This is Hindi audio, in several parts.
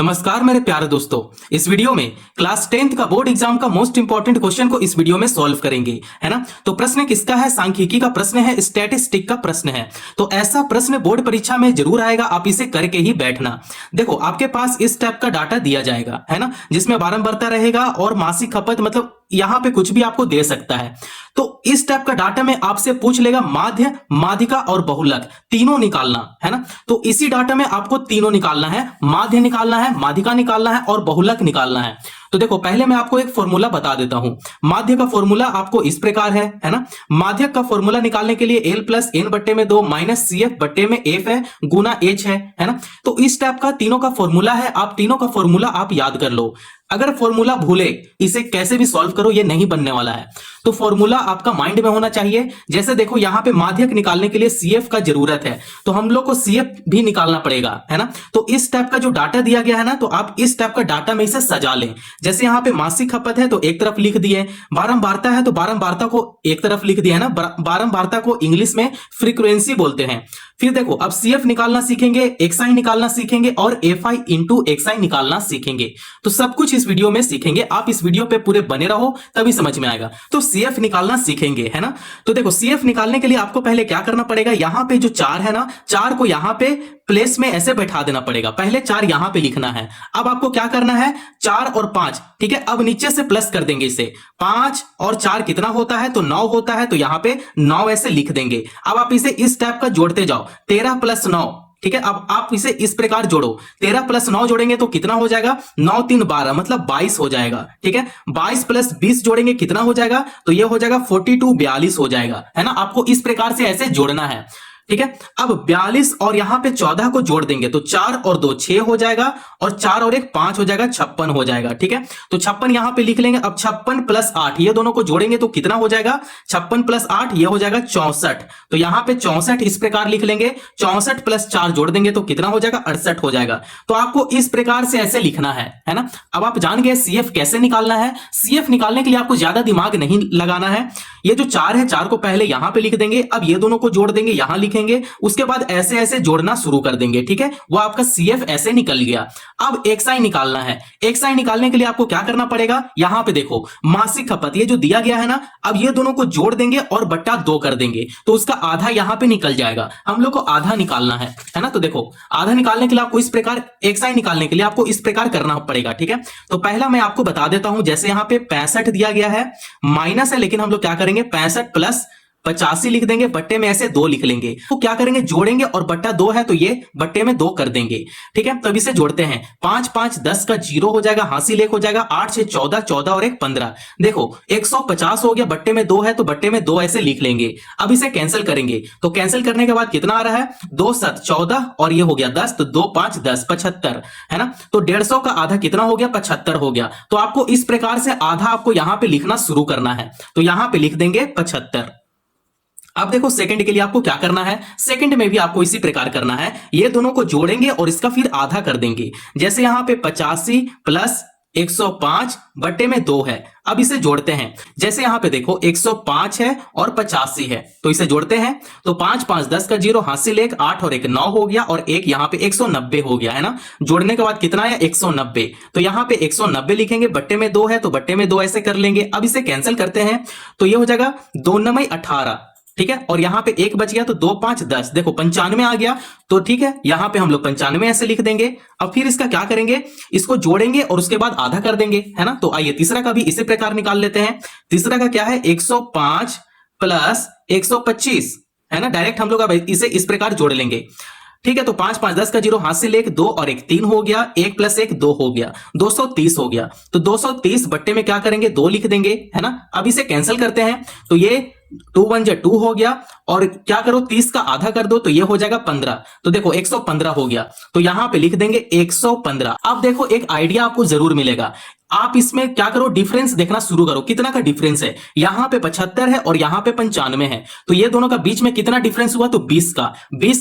नमस्कार मेरे प्यारे दोस्तों। इस वीडियो में क्लास 10th का बोर्ड एग्जाम का मोस्ट इंपॉर्टेंट क्वेश्चन को इस वीडियो में सॉल्व करेंगे, है ना। तो प्रश्न किसका है? सांख्यिकी का प्रश्न है, स्टैटिस्टिक का प्रश्न है। तो ऐसा प्रश्न बोर्ड परीक्षा में जरूर आएगा, आप इसे करके ही बैठना। देखो आपके पास इस टाइप का डाटा दिया जाएगा, है ना, जिसमें बारंबारता रहेगा और मासिक खपत, मतलब यहां पे कुछ भी आपको दे सकता है। तो इस टाइप का डाटा में आपसे पूछ लेगा माध्य, माध्यिका और बहुलक तीनों निकालना, है ना। तो इसी डाटा में आपको तीनों निकालना है, माध्य निकालना है, माध्यिका निकालना है और बहुलक निकालना है। तो देखो पहले मैं आपको एक फॉर्मूला बता देता हूं। माध्य का फॉर्मूला आपको इस प्रकार है ना। माध्यक का फॉर्मूला निकालने के लिए l प्लस एन बट्टे में 2 माइनस सी एफ बट्टे में एफ है गुना एच है ना। तो इस टाइप का तीनों का फॉर्मूला है, आप तीनों का फॉर्मूला आप याद कर लो। अगर फॉर्मूला भूले, इसे कैसे भी सॉल्व करो, ये नहीं बनने वाला है। तो फॉर्मूला आपका माइंड में होना चाहिए। जैसे देखो यहां पे माध्यक निकालने के लिए सीएफ का जरूरत है, तो हम लोग को सीएफ भी निकालना पड़ेगा, है ना। तो इस टाइप का जो डाटा दिया गया है ना, तो आप इस टाइप का डाटा में इसे सजा लें। जैसे यहां पे मासिक खपत है तो एक तरफ लिख दिए, बारंबारता है तो बारंबारता को एक तरफ लिख दिया, है ना। बारंबारता को इंग्लिश में फ्रीक्वेंसी बोलते हैं। फिर देखो अब सीएफ निकालना सीखेंगे, एक्सआई निकालना सीखेंगे और एफआई इंटू एक्सआई निकालना सीखेंगे। तो सब कुछ इस वीडियो में सीखेंगे, आप इस वीडियो पे पूरे बने रहो तभी समझ में आएगा। तो सीएफ निकालना सीखेंगे, है ना। तो देखो सीएफ निकालने के लिए आपको पहले क्या करना पड़ेगा, यहां पे जो 4 है ना, 4 को यहां पे प्लेस में ऐसे बैठा देना पड़ेगा। पहले 4 यहां पे लिखना है। अब आपको क्या करना है, 4 और 5, ठीक है। अब नीचे से प्लस कर देंगे इसे, 5 और 4 कितना होता है, तो 9 होता है। तो यहां पे 9 ऐसे लिख देंगे। अब आप इसे इस टाइप का जोड़ते जाओ, 13 प्लस 9, ठीक है। अब आप इसे इस प्रकार जोड़ो, 13 प्लस 9 जोड़ेंगे तो कितना हो जाएगा, 9 3 12, मतलब 22 हो जाएगा, ठीक है। 22 प्लस 20 जोड़ेंगे कितना हो जाएगा, तो ये हो जाएगा 42, 42 हो जाएगा, है ना। आपको इस प्रकार से ऐसे जोड़ना है, ठीक है। अब 42 और यहां पे 14 को जोड़ देंगे तो 4 और 2 6 हो जाएगा और 4 और 1 5 हो जाएगा, 56 हो जाएगा, ठीक है। तो 56 यहां पे लिख लेंगे। अब 56 प्लस 8 ये दोनों को जोड़ेंगे तो कितना हो जाएगा, 56 प्लस 8 ये हो जाएगा 64। तो यहां पे 64 इस प्रकार लिख लेंगे। 64 प्लस 4 जोड़ देंगे तो कितना हो जाएगा, 68 हो जाएगा। तो आपको इस प्रकार से ऐसे लिखना है ना। अब आप जान गए सीएफ कैसे निकालना है। सीएफ निकालने के लिए आपको ज्यादा दिमाग नहीं लगाना है। ये जो 4 है, 4 को पहले यहां पे लिख देंगे। अब ये दोनों को जोड़ देंगे, यहां लिखेंगे, उसके बाद ऐसे ऐसे जोड़ना शुरू कर देंगे, ठीक है। वो आपका सीएफ ऐसे निकल गया। अब एक्सआई निकालना है। एक्सआई निकालने के लिए आपको क्या करना पड़ेगा, यहां पे देखो मासिक खपत ये जो दिया गया है ना, अब ये दोनों को जोड़ देंगे और बट्टा 2 कर देंगे तो उसका आधा यहां पे निकल जाएगा। हम लोग को आधा निकालना है ना। तो देखो आधा निकालने के लिए आपको इस प्रकार, एक्सआई निकालने के लिए आपको इस प्रकार करना पड़ेगा, ठीक है। तो पहला मैं आपको बता देता हूं, जैसे यहां पे 65 दिया गया है, माइनस है, लेकिन हम लोग क्या करेंगे 65 प्लस 85 लिख देंगे, बट्टे में ऐसे 2 लिख लेंगे। तो क्या करेंगे, जोड़ेंगे और बट्टा 2 है तो ये बट्टे में 2 कर देंगे, ठीक है। तब इसे जोड़ते हैं, 5 5 10 का 0 हो जाएगा, हासिल 1 हो जाएगा, 8 6 14, 14 और 1 15। देखो 150 हो गया, बट्टे में 2 है तो बट्टे में 2 ऐसे लिख लेंगे। अब इसे कैंसिल करेंगे तो कैंसिल करने के बाद कितना आ रहा है, 2 7 14 और ये हो गया 10, तो 2 5 10 75, है ना। तो 150 का आधा कितना हो गया, 75 हो गया। तो आपको इस प्रकार से आधा आपको यहां पे लिखना शुरू करना है। तो यहां पे लिख देंगे 75। अब देखो सेकंड के लिए आपको क्या करना है, सेकंड में भी आपको इसी प्रकार करना है। ये दोनों को जोड़ेंगे और इसका फिर आधा कर देंगे। जैसे यहां पे 85 प्लस 105 बट्टे में 2 है। अब इसे जोड़ते हैं। जैसे यहां पे देखो 105 है और 85 है, तो इसे जोड़ते हैं। तो 5 5 10 का 0, हासिल 1, 8 और 1 9 हो गया और 1 यहां पे 190 हो गया, है ना। जोड़ने के बाद कितना है, 190। तो यहां पे 190 लिखेंगे, बट्टे में 2 है तो बट्टे में 2 ऐसे कर लेंगे। अब इसे कैंसिल करते हैं तो ये हो जाएगा 2 9 18, ठीक है। और यहां पे 1 बच गया तो 2 5 10, देखो 95 आ गया। तो ठीक है, यहां पे हम लोग 95 ऐसे लिख देंगे। अब फिर इसका क्या करेंगे, इसको जोड़ेंगे और उसके बाद आधा कर देंगे, है ना। तो आइए तीसरा का भी इसी प्रकार निकाल लेते हैं। तीसरा का क्या है, 105 प्लस 125, है ना। डायरेक्ट हम लोग अब इसे इस प्रकार जोड़ लेंगे, ठीक है। तो 5 5 10 का 0, हासिल 1 2 और 1 3 हो गया, 1 प्लस 1 2 हो गया, 230 हो गया। तो 230 बट्टे में क्या करेंगे, 2 लिख देंगे, है ना। अब इसे कैंसिल करते हैं तो ये 2 1 2 हो गया और क्या करो 30 का आधा कर दो तो ये हो जाएगा 15। तो देखो 115 हो गया, तो यहां पे लिख देंगे 115। अब देखो एक आइडिया आपको जरूर मिलेगा। आप इसमें क्या करो, डिफरेंस देखना शुरू करो, कितना का डिफरेंस है। यहां पे 75 है और यहां पे 95 है, तो ये दोनों का बीच में कितना डिफरेंस हुआ, तो 20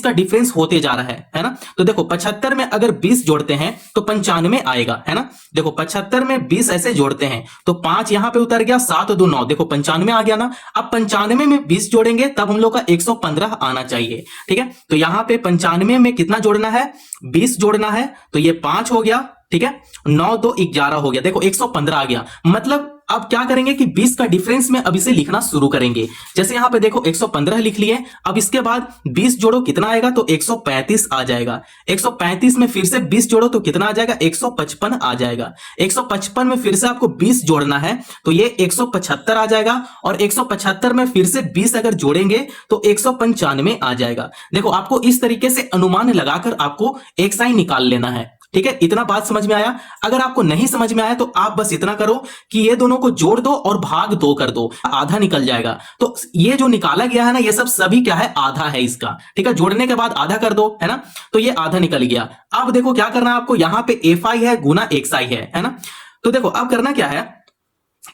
का डिफरेंस होते जा रहा है ना। तो देखो 75 में अगर 20 जोड़ते हैं तो 95 आएगा, है ना। देखो 75 में 20 ऐसे जोड़ते हैं तो 5 यहां पे उतर गया, 7 2 9, देखो 95 आ गया ना। अब 95 में 20 जोड़ेंगे तब हम लोग का 115 आना चाहिए, ठीक है। तो यहां पे 95 में कितना जोड़ना है, 20 जोड़ना है, तो ये 5 हो गया, ठीक है, 9 2 11 हो गया, देखो 115 आ गया। मतलब अब क्या करेंगे कि 20 का डिफरेंस में अब इसे लिखना शुरू करेंगे। जैसे यहां पे देखो 115 लिख लिए, अब इसके बाद 20 जोड़ो कितना आएगा, तो 135 आ जाएगा। 135 में फिर से 20 जोड़ो तो कितना आ जाएगा, 155 आ जाएगा। 155 में फिर से आपको 20 जोड़ना है तो ये 175 आ जाएगा, और 175 में फिर से 20 अगर जोड़ेंगे तो 195 आ जाएगा। देखो आपको इस तरीके से अनुमान लगाकर आपको एक साइन निकाल लेना है। ठीक है, इतना बात समझ में आया? अगर आपको नहीं समझ में आया तो आप बस इतना करो कि ये दोनों को जोड़ दो और भाग 2 कर दो, आधा निकल जाएगा। तो ये जो निकाला गया है ना, ये सब सभी क्या है, आधा है इसका। ठीक है, जोड़ने के बाद आधा कर दो, है ना, तो ये आधा निकल गया। अब देखो क्या करना है आपको, यहां पे fi है गुना xi है ना। तो देखो अब करना क्या है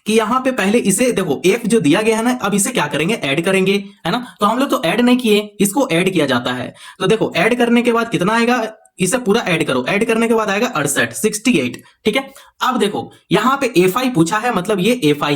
कि यहां पे पहले इसे देखो f जो दिया गया है ना, अब इसे क्या करेंगे, ऐड करेंगे, है ना। तो हम लोग तो ऐड नहीं किए, इसको ऐड किया जाता है। तो देखो ऐड करने के बाद कितना आएगा, इसे पूरा ऐड करो, ऐड करने के बाद आएगा 68 68। ठीक है, अब देखो यहां पे fi पूछा है, मतलब ये fi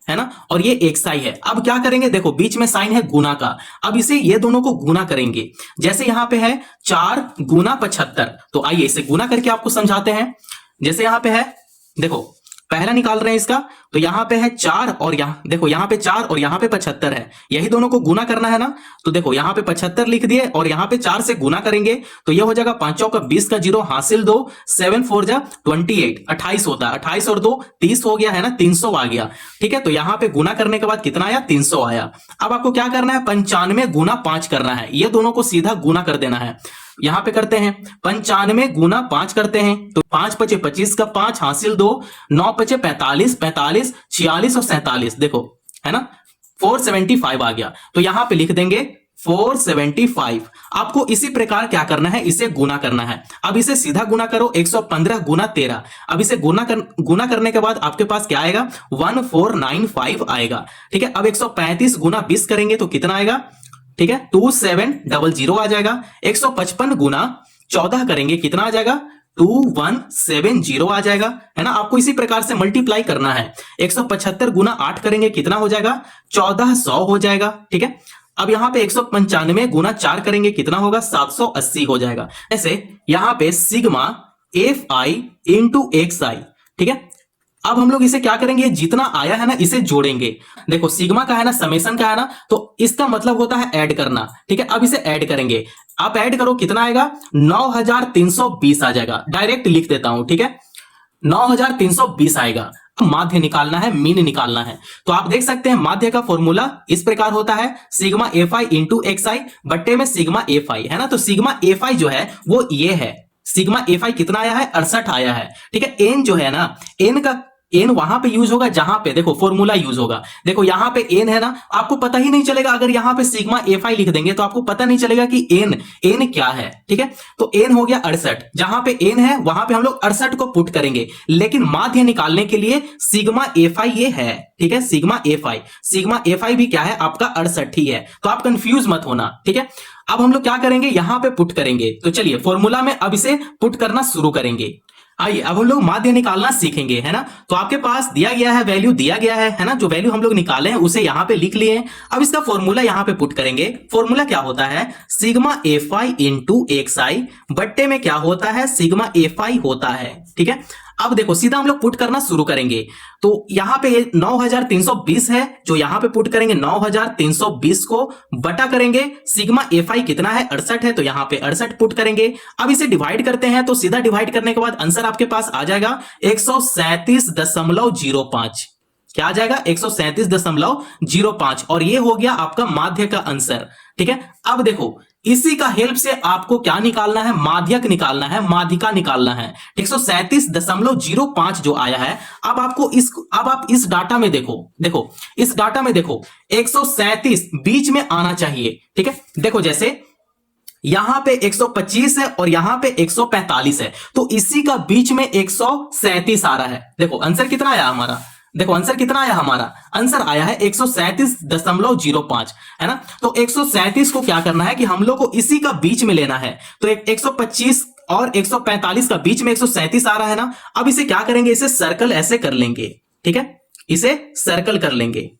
है ना, और ये xi है। अब क्या करेंगे, देखो बीच में साइन है गुना का, अब इसे ये दोनों को गुना करेंगे। जैसे यहां पे है 4 गुना 75, तो आइए इसे गुना करके आपको समझाते हैं। जैसे यहां पे है, देखो पहला निकाल रहे हैं इसका, तो यहां पे है 4 और यहां देखो यहां पे 4 और यहां पे 75 है, यही दोनों को गुना करना है ना। तो देखो यहां पे 75 लिख दिए और यहां पे 4 से गुना करेंगे तो ये हो जाएगा 5 चौका 20 का 0 हासिल 2, 7 4 जा 28, 28 होता है, 28 और 2 30 हो गया है ना, 300 आ गया। ठीक है, तो यहां पे गुना करने के बाद कितना आया, 300 आया। अब आपको क्या करना है, 95 गुना 5 करना है, ये दोनों को सीधा गुना कर देना है। यहां पे करते हैं 95 गुना 5 करते हैं, तो 5 पचे 25 का 5 हासिल 2, 9 पचे 45, 45 46 और 47, देखो है ना 475 आ गया। तो यहां पे लिख देंगे 475। आपको इसी प्रकार क्या करना है, इसे गुना करना है। अब इसे सीधा गुना करो, 115 गुना 13। अब इसे गुना करने के बाद आपके पास क्या आएगा, 1495 आएगा। ठीक है, अब 135 गुना 20 करेंगे तो कितना आएगा, ठीक है 2700 आ जाएगा। 155 गुना 14 करेंगे कितना आ जाएगा, 2170 आ जाएगा, है ना। आपको इसी प्रकार से मल्टीप्लाई करना है। 175 गुना 8 करेंगे कितना हो जाएगा, 1400 हो जाएगा। ठीक है, अब यहां पे 195 गुना 4 करेंगे कितना होगा, 780 हो जाएगा। ऐसे यहां पे सिग्मा fi इंटू xi, ठीक है। अब हम लोग इसे क्या करेंगे, जितना आया है ना इसे जोड़ेंगे। देखो सिग्मा का है ना, समेशन का है ना, तो इसका मतलब होता है ऐड करना। ठीक है, अब इसे ऐड करेंगे, आप ऐड करो कितना आएगा, 9320 आ जाएगा। डायरेक्ट लिख देता हूं, ठीक है 9320 आएगा। माध्य निकालना है, मीन निकालना है। तो आप देख सकते हैं माध्य का फॉर्मूला इस प्रकार होता है, सिग्मा fi इंटू xi बट्टे में सिग्मा fi, है ना। तो सिग्मा fi जो है वो ये है, सिग्मा fi कितना आया है, 68 आया है। ठीक है, एन जो है ना, एन का एन वहां पे यूज होगा जहां पे देखो फॉर्मूला यूज होगा। देखो यहां पे एन है ना, आपको पता ही नहीं चलेगा, अगर यहां पे सिग्मा fi लिख देंगे तो आपको पता नहीं चलेगा कि एन क्या है। ठीक है, तो एन हो गया 68, जहां पे एन है वहां पे हम लोग 68 को पुट करेंगे, लेकिन माध्य निकालने के लिए सिग्मा fi ये है। ठीक है, सिग्मा fi भी क्या है, आपका 68 ही है। तो आप कंफ्यूज मत होना। ठीक है, अब हम लोग क्या करेंगे, यहां पे पुट करेंगे। तो चलिए फॉर्मूला में अब इसे पुट करना शुरू करेंगे। आइए अब हम लोग माध्य निकालना सीखेंगे, है ना। तो आपके पास दिया गया है, वैल्यू दिया गया है ना, जो वैल्यू हम लोग निकाले हैं उसे यहां पे लिख लिए हैं। अब इसका फॉर्मूला यहां पे पुट करेंगे। फॉर्मूला क्या होता है, सिग्मा fi इंटू xi बट्टे में क्या होता है, सिग्मा fi होता है। ठीक है, अब देखो सीधा हम लोग पुट करना शुरू करेंगे। तो यहां पे 9320 है, जो यहां पे पुट करेंगे 9320 को बटा करेंगे सिग्मा fi कितना है, 68 है, तो यहां पे 68 पुट करेंगे। अब इसे डिवाइड करते हैं, तो सीधा डिवाइड करने के बाद आंसर आपके पास आ जाएगा 137.05। क्या आ जाएगा, 137.05, और ये हो गया आपका माध्य का आंसर। ठीक है, अब देखो इसी का हेल्प से आपको क्या निकालना है, माध्यक निकालना है, माध्यिका निकालना है। 137.05 जो आया है, अब आप इस डाटा में देखो इस डाटा में देखो 137 बीच में आना चाहिए। ठीक है, देखो जैसे यहां पे 125 है और यहां पे 145 है, तो इसी का बीच में 137 आ रहा है। देखो आंसर कितना आया हमारा, देखो आंसर कितना आया हमारा, आंसर आया है 137.05, है ना। तो 137 को क्या करना है कि हम लोग को इसी का बीच में लेना है। तो 125 और 145 का बीच में 137 आ रहा है ना। अब इसे क्या करेंगे, इसे सर्कल ऐसे कर लेंगे। ठीक है, इसे सर्कल कर लेंगे।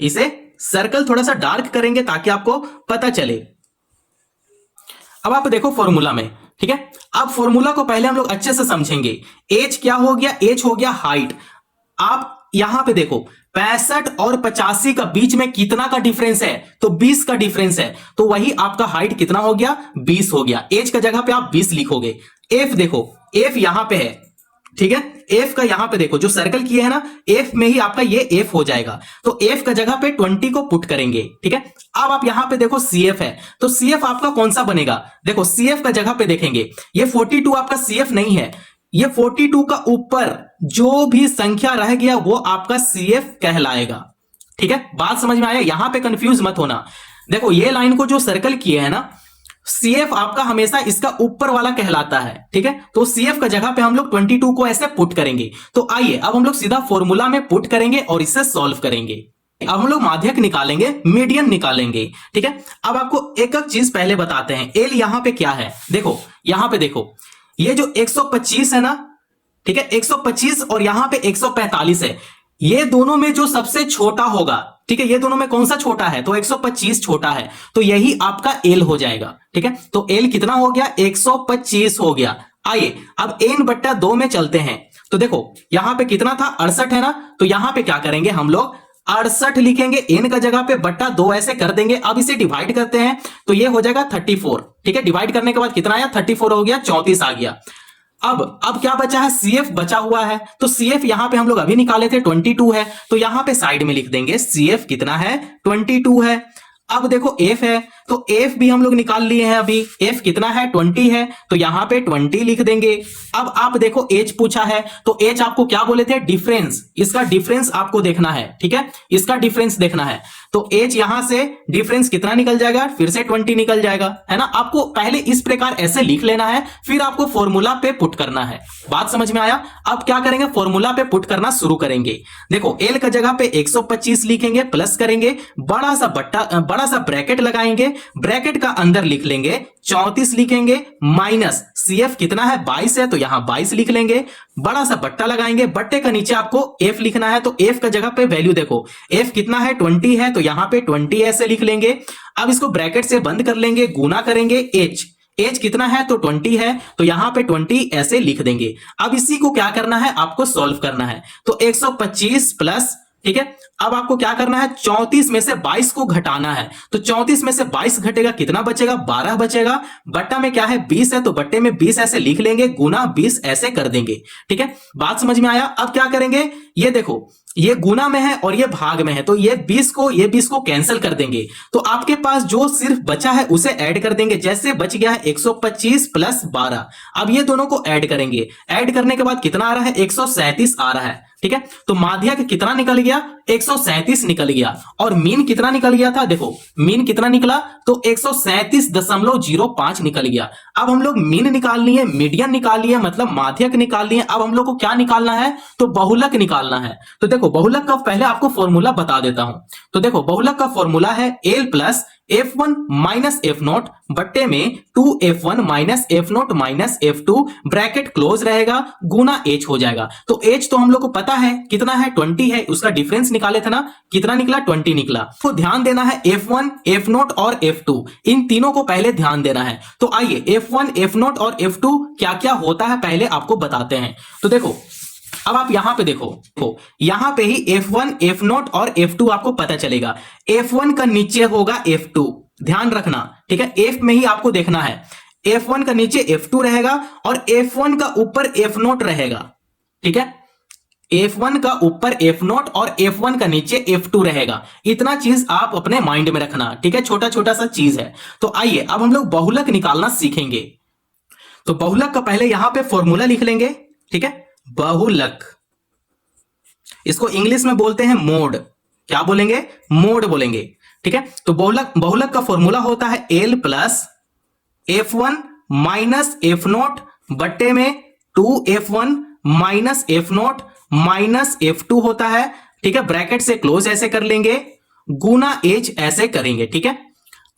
इसे सर्कल थोड़ा सा डार्क करेंगे ताकि आपको पता चले। अब आप देखो फॉर्मूला में, ठीक है। अब फॉर्मूला को पहले हम लोग अच्छे से समझेंगे। एज क्या हो गया, एज हो गया हाइट। आप यहां पे देखो 65 और 85 का बीच में कितना का डिफरेंस है, तो 20 का डिफरेंस है, तो वही आपका हाइट कितना हो गया, 20 हो गया। एज का जगह पे आप 20 लिखोगे। एफ देखो, एफ यहां पे है, ठीक है। एफ का यहां पे देखो जो सर्कल किए है ना, एफ में ही आपका ये एफ हो जाएगा, तो एफ का जगह पे 20 को पुट करेंगे, ठीक है। अब आप यहां पे देखो सीएफ है, तो सीएफ आपका कौन सा बनेगा, देखो सीएफ का जगह पे देखेंगे, ये 42 आपका सीएफ नहीं है, ये 42 का ऊपर जो भी संख्या रह गया वो आपका सीएफ कहलाएगा, ठीक है। बात समझ में आया, यहां पे कंफ्यूज मत होना। देखो ये लाइन को जो सर्कल किए है ना, सीएफ आपका हमेशा इसका ऊपर वाला कहलाता है, ठीक है। तो सीएफ का जगह पे हम लोग 22 को ऐसे पुट करेंगे। तो आइए अब हम लोग सीधा फॉर्मूला में पुट करेंगे और इसे सॉल्व करेंगे। अब हम लोग माध्यक निकालेंगे, मीडियन निकालेंगे, ठीक है। अब आपको एक एक चीज पहले बताते हैं। एल यहां पे क्या है, देखो यहां पे देखो, ये जो 125 है ना, ठीक है, 125 और यहां पे 145 है, ये दोनों में जो सबसे छोटा होगा, ठीक है, ये दोनों में कौन सा छोटा है, तो 125 छोटा है, तो यही आपका एल हो जाएगा, ठीक है। तो एल कितना हो गया, 125 हो गया। आइए अब n/2 में चलते हैं। तो देखो यहां पे कितना था, 68 है ना, तो यहां पे क्या करेंगे हम लोग 68 लिखेंगे, n का जगह पे बट्टा 2 ऐसे कर देंगे। अब इसे डिवाइड करते हैं तो ये हो जाएगा 34, ठीक है। डिवाइड करने के बाद कितना आया, 34 हो गया, 34 आ गया। अब क्या बचा है, सीएफ बचा हुआ है, तो सीएफ यहां पे हम लोग अभी निकाले थे 22 है, तो यहां पे साइड में लिख देंगे सीएफ कितना है, 22 है। अब देखो एफ है, तो एफ भी हम लोग निकाल लिए हैं अभी, एफ कितना है, 20 है, तो यहां पे 20 लिख देंगे। अब आप देखो एच पूछा है, तो एच आपको क्या बोले थे, डिफरेंस, इसका डिफरेंस आपको देखना है, ठीक है, इसका डिफरेंस देखना है। तो एच यहां से डिफरेंस कितना निकल जाएगा, फिर से 20 निकल जाएगा, है ना। आपको पहले इस प्रकार ऐसे लिख लेना है, फिर आपको फॉर्मूला पे पुट करना है। बात समझ में आया। अब क्या करेंगे, फॉर्मूला पे पुट करना शुरू करेंगे। देखो एल का जगह पे 125 लिखेंगे, प्लस करेंगे, बड़ा सा ब्रैकेट लगाएंगे, ब्रैकेट का अंदर लिख लेंगे 34 लिखेंगे, माइनस सीएफ कितना है, 22 है, तो यहां 22 लिख लेंगे, बड़ा सा बट्टा लगाएंगे, बट्टे का नीचे आपको एफ लिखना है, तो एफ का जगह पे वैल्यू देखो, एफ कितना है, 20 है, तो यहां पे 20 ऐसे लिख लेंगे। अब इसको ब्रैकेट से बंद कर लेंगे, गुना करेंगे, एच एज कितना है, तो 20 है, तो यहां पे 20 ऐसे लिख देंगे। अब इसी को क्या करना है, आपको सॉल्व करना है। तो 125 प्लस, ठीक है, अब आपको क्या करना है, 34 में से 22 को घटाना है, तो 34 में से 22 घटेगा, कितना बचेगा, 12 बचेगा। बट्टा में क्या है, 20 है, तो बट्टे में 20 ऐसे लिख लेंगे, गुना 20 ऐसे कर देंगे, ठीक है। बात समझ में आया। अब क्या करेंगे, ये देखो ये गुना में है और ये भाग में है, तो ये 20 को कैंसिल कर देंगे, तो आपके पास जो सिर्फ बचा है उसे ऐड कर देंगे। जैसे बच गया है 125 प्लस 12, अब ये दोनों को ऐड करेंगे, ऐड करने के बाद कितना आ रहा है, 137 आ रहा है, ठीक है। तो माध्यक कितना निकल गया, 137 निकल गया। और मीन कितना निकल गया था, देखो मीन कितना निकला, तो 137.05 निकल गया। अब हम लोग मीन निकाल लिए, मीडियन निकाल लिए, मतलब माध्यक निकाल लिए। अब हम लोग को क्या निकालना है, तो बहुलक निकालना है। तो देखो बहुलक का पहले आपको फॉर्मूला बता देता हूं। तो देखो बहुलक का फॉर्मूला है L plus F1 minus F0 बट्टे में 2F1 minus F0 minus F2, bracket close रहेगा, गुना H हो जाएगा। तो H तो हम लोग को पता है कितना है, 20 है, उसका डिफरेंस निकाले थे ना, कितना निकला, 20 निकला। तो ध्यान देना है F1, F0 और F2, इन तीनों को पहले ध्यान देना है। तो आइए F1, F0 और F2 क्या क्या होता है पहले आपको बताते हैं। तो देखो अब आप यहां पे देखो, यहां पे ही F1, F0 और F2 आपको पता चलेगा। F1 का नीचे होगा F2, ध्यान रखना, ठीक है, F में ही आपको देखना है। F1 का नीचे F2 रहेगा और F1 का ऊपर F0 रहेगा, ठीक है। F1 का ऊपर F0 और F1 का नीचे F2 रहेगा। इतना चीज आप अपने माइंड में रखना, ठीक है, छोटा छोटा सा चीज है। तो आइए अब हम लोग बहुलक निकालना सीखेंगे। तो बहुलक का पहले यहां पे फॉर्मूला लिख लेंगे, ठीक है, बहुलक, इसको इंग्लिश में बोलते हैं मोड। क्या बोलेंगे, मोड बोलेंगे, ठीक है। तो बहुलक का फॉर्मूला होता है L plus F1 minus F0 बट्टे में 2F1 minus F0 minus F2 होता है, ठीक है, ब्रैकेट से क्लोज ऐसे कर लेंगे, गुना H ऐसे करेंगे, ठीक है।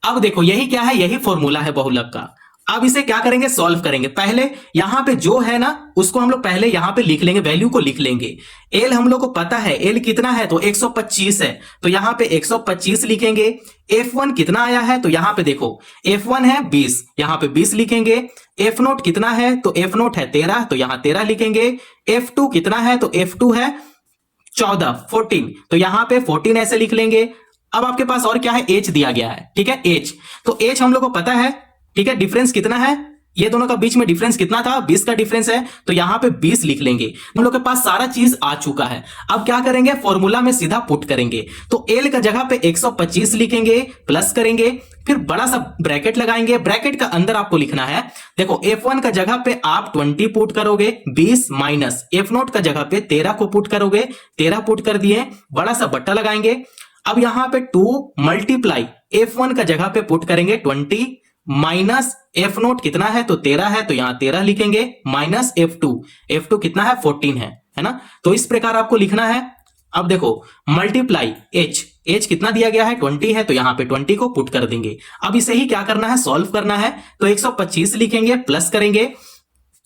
अब देखो यही क्या है, यही फॉर्मूला है बहुलक का। अब इसे क्या करेंगे, सॉल्व करेंगे। पहले यहां पे जो है ना उसको हम लोग पहले यहां पे लिख लेंगे, वैल्यू को लिख लेंगे। एल हम लोग को पता है, एल कितना है तो 125 है, तो यहां पे 125 लिखेंगे। F1 कितना आया है तो यहां पे देखो F1 है 20, यहां पे 20 लिखेंगे। F0 कितना है तो F0 है 13, तो यहां 13 लिखेंगे। F2 कितना है तो F2 है 14, तो यहां पे 14 ऐसे लिख लेंगे। अब आपके पास और क्या है, H दिया गया है, ठीक है, H। तो H हम लोग को पता है, ठीक है। डिफरेंस कितना है, ये दोनों का बीच में डिफरेंस कितना था, 20 का डिफरेंस है, तो यहां पे 20 लिख लेंगे। हम लोग के पास सारा चीज आ चुका है। अब क्या करेंगे, फॉर्मूला में सीधा पुट करेंगे। तो एल का जगह पे 125 लिखेंगे, प्लस करेंगे, फिर बड़ा सा ब्रैकेट लगाएंगे। ब्रैकेट का अंदर आपको लिखना है, देखो F1 का जगह पे आप 20 पुट करोगे, 20 माइनस F0 का जगह पे 13 को पुट करोगे, 13 पुट कर दिए, बड़ा सा बट्टा लगाएंगे। अब यहां पे 2 मल्टीप्लाई F1 का जगह पे पुट करेंगे 20 माइनस F0 कितना है तो 13 है, तो यहां 13 लिखेंगे, माइनस F2 कितना है 14 है ना। तो इस प्रकार आपको लिखना है। अब देखो मल्टीप्लाई H कितना दिया गया है 20 है, तो यहां पे 20 को पुट कर देंगे। अब इसे ही क्या करना है, सॉल्व करना है। तो 125 लिखेंगे, प्लस करेंगे,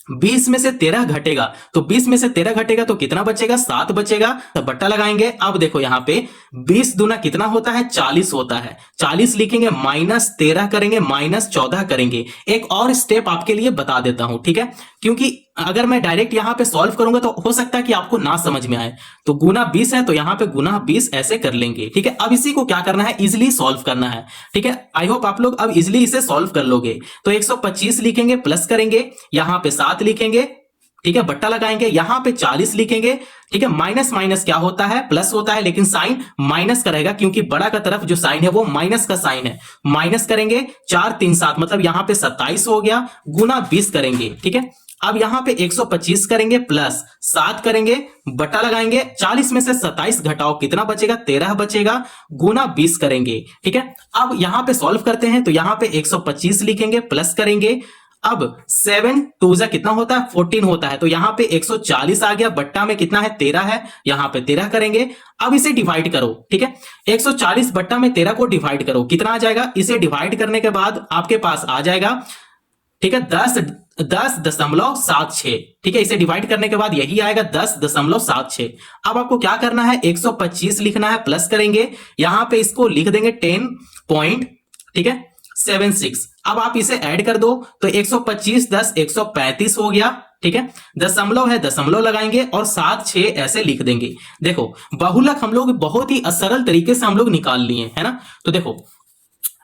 20 में से 13 घटेगा, तो 20 में से 13 घटेगा तो कितना बचेगा, 7 बचेगा, तो बट्टा लगाएंगे। अब देखो यहां पे 20 दूना कितना होता है, 40 होता है, 40 लिखेंगे, माइनस 13 करेंगे, माइनस 14 करेंगे। एक और स्टेप आपके लिए बता देता हूं, ठीक है, क्योंकि अगर मैं डायरेक्ट यहां पे सॉल्व करूंगा तो हो सकता है कि आपको ना समझ में आए। तो गुना 20 है, तो यहां पे गुना 20 ऐसे कर लेंगे, ठीक है। अब इसी को क्या करना है, इजिली सॉल्व करना है, ठीक है। आई होप आप लोग अब इजिली इसे सॉल्व कर लोगे। तो 125 लिखेंगे, प्लस करेंगे, यहां पे 7 लिखेंगे, ठीक है, बट्टा लगाएंगे, यहां पे 40 लिखेंगे, ठीक है। माइनस माइनस क्या होता है, प्लस होता है, लेकिन साइन माइनस का रहेगा क्योंकि बड़ा का तरफ जो साइन है वो माइनस का साइन है। माइनस करेंगे, 4 3 7, मतलब यहां पे 27 हो गया, गुना 20 करेंगे, ठीक है। अब यहां पे 125 करेंगे, प्लस 7 करेंगे, बटा लगाएंगे, 40 में से 27 घटाओ, कितना बचेगा, 13 बचेगा, गुना 20 करेंगे, ठीक है। अब यहां पे सॉल्व करते हैं, तो यहां पे 125 लिखेंगे, प्लस करेंगे। अब 7 2 जा कितना होता है, 14 होता है, तो यहां पे 140 आ गया, बट्टा में कितना है, 13 है, यहां पे 13 करेंगे। अब इसे डिवाइड करो, ठीक है, 140 बट्टा में 13 को डिवाइड करो, कितना आ जाएगा, इसे डिवाइड करने के बाद आपके पास आ जाएगा, ठीक है, 10.76, ठीक है। इसे डिवाइड करने के बाद यही आएगा 10.76। अब आपको क्या करना है, 125 लिखना है, प्लस करेंगे, यहां पे इसको लिख देंगे 10 पॉइंट, ठीक है, 76। अब आप इसे ऐड कर दो, तो 125 10 135 हो गया, ठीक है। दशमलव है, दशमलव लगाएंगे और 7 6 ऐसे लिख देंगे। देखो बहुलक हम लोग बहुत ही सरल तरीके से हम लोग निकाल लिए, है ना। तो देखो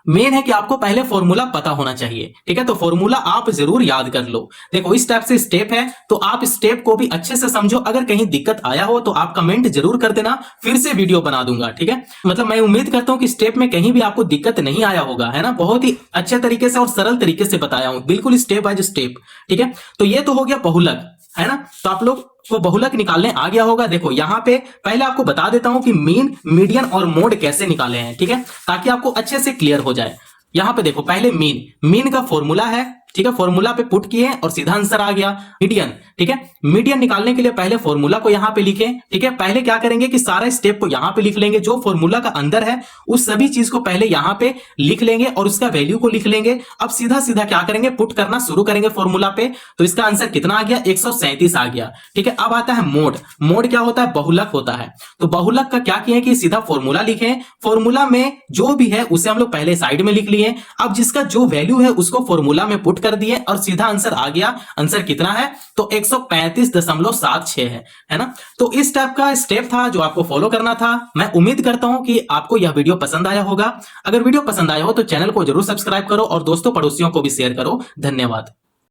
मेन है कि आपको पहले फॉर्मूला पता होना चाहिए, ठीक है। तो फॉर्मूला आप जरूर याद कर लो। देखो इस टाइप से स्टेप है, तो आप स्टेप को भी अच्छे से समझो। अगर कहीं दिक्कत आया हो तो आप कमेंट जरूर कर देना, फिर से वीडियो बना दूंगा, ठीक है। मतलब मैं उम्मीद करता हूं कि स्टेप में कहीं भी आपको दिक्कत नहीं आया होगा, है ना। बहुत ही अच्छे तरीके से और सरल तरीके से बताया हूं, बिल्कुल स्टेप बाय स्टेप, ठीक है। तो ये तो हो गया बहुलक, है ना। तो आप लोग को बहुलक निकालने आ गया होगा। देखो यहां पे पहले आपको बता देता हूं कि मीन, मीडियन और मोड कैसे निकाले हैं, ठीक है, ताकि आपको अच्छे से क्लियर हो जाए। यहां पे देखो पहले मीन का फॉर्मूला है, ठीक है, फॉर्मूला पे पुट किए और सीधा आंसर आ गया। मीडियन, ठीक है, मीडियन निकालने के लिए पहले फॉर्मूला को यहां पे लिखें, ठीक है। पहले क्या करेंगे कि सारा स्टेप को यहां पे लिख लेंगे, जो फॉर्मूला का अंदर है उस सभी चीज को पहले यहां पे लिख लेंगे और उसका वैल्यू को लिख लेंगे। अब सीधा सीधा क्या करेंगे, पुट करना शुरू करेंगे फॉर्मूला पे। तो इसका आंसर कितना आ गया, 137 आ गया, ठीक है। अब आता है मोड। मोड क्या होता है, बहुलक होता है। तो बहुलक का क्या किया कि सीधा फॉर्मूला लिखें, फॉर्मूला में जो भी है उसे हम लोग पहले साइड में लिख लिए। अब जिसका जो वैल्यू है उसको फॉर्मूला में पुट कर दिए और सीधा आंसर आ गया। आंसर कितना है तो 135.76 है ना। तो इस टाइप का स्टेप था जो आपको फॉलो करना था। मैं उम्मीद करता हूं कि आपको यह वीडियो पसंद आया होगा। अगर वीडियो पसंद आया हो तो चैनल को जरूर सब्सक्राइब करो और दोस्तों पड़ोसियों को भी शेयर करो। धन्यवाद।